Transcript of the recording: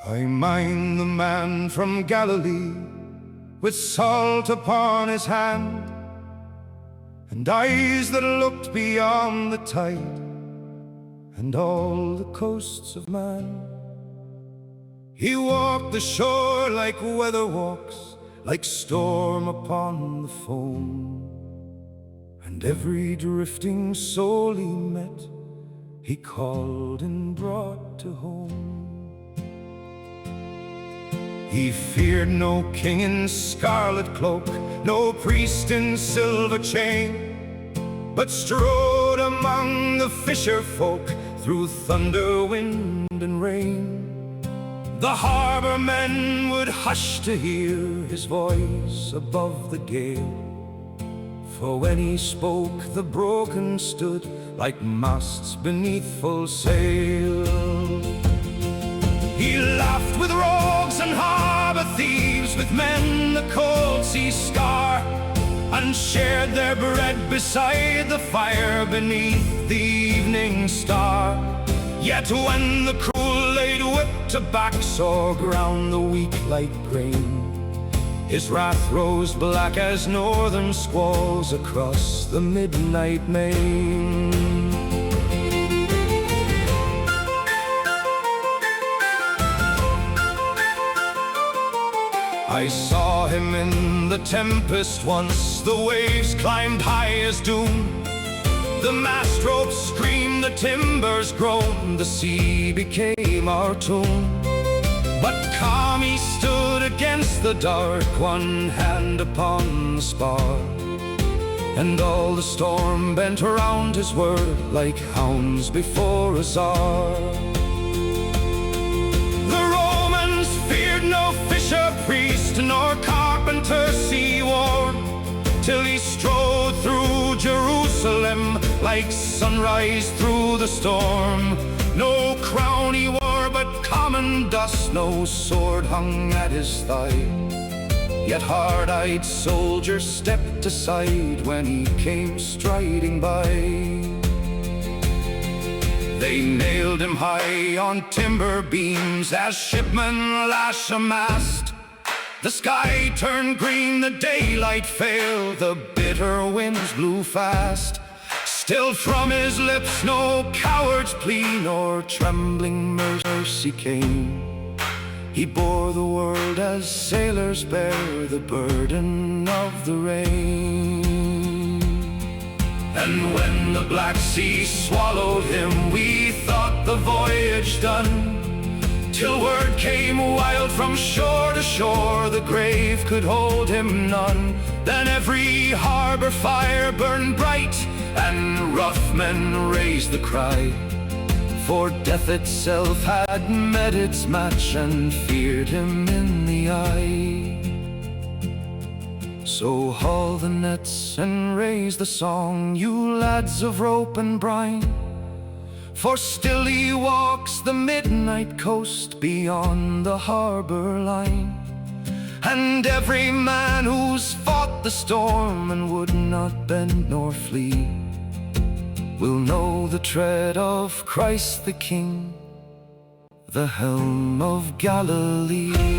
I mind the man from Galilee, with salt upon his hand, and eyes that looked beyond the tide, and all the coasts of man. He walked the shore like weather walks, like storm upon the foam, and every drifting soul he met, he called and brought to home. He feared no king in scarlet cloak, no priest in silver chain, but strode among the fisher folk through thunder, wind, and rain. The harbor men would hush to hear his voice above the gale, for when he spoke the broken stood like masts beneath full sail. He laughed with rogues and harbor thieves, with men the cold sea scar, and shared their bread beside the fire beneath the evening star. Yet when the cruel laid whip to back saw ground the weak like grain, his wrath rose black as northern squalls across the midnight main. I saw him in the tempest once, the waves climbed high as doom. The mast ropes screamed, the timbers groaned, the sea became our tomb. But calm he stood against the dark, one hand upon the spar, and all the storm bent around his word like hounds before a czar. The Romans feared no fisher priest nor carpenter sea-worn, till he strode through Jerusalem like sunrise through the storm. No crown he wore but common dust, no sword hung at his thigh, yet hard-eyed soldiers stepped aside when he came striding by. They nailed him high on timber beams as shipmen lash a mast. The sky turned green, the daylight failed, the bitter winds blew fast. Still from his lips no coward's plea nor trembling mercy came. He bore the world as sailors bear the burden of the rain. And when the Black Sea swallowed him, we thought the voyage done, till word came wild from shore to shore, the grave could hold him none. Then every harbor fire burned bright, and rough men raised the cry, for death itself had met its match and feared him in the eye. So haul the nets and raise the song, you lads of rope and brine, for still he walks the midnight coast beyond the harbor line. And every man who's fought the storm and would not bend nor flee will know the tread of Christ the King, the Helm of Galilee.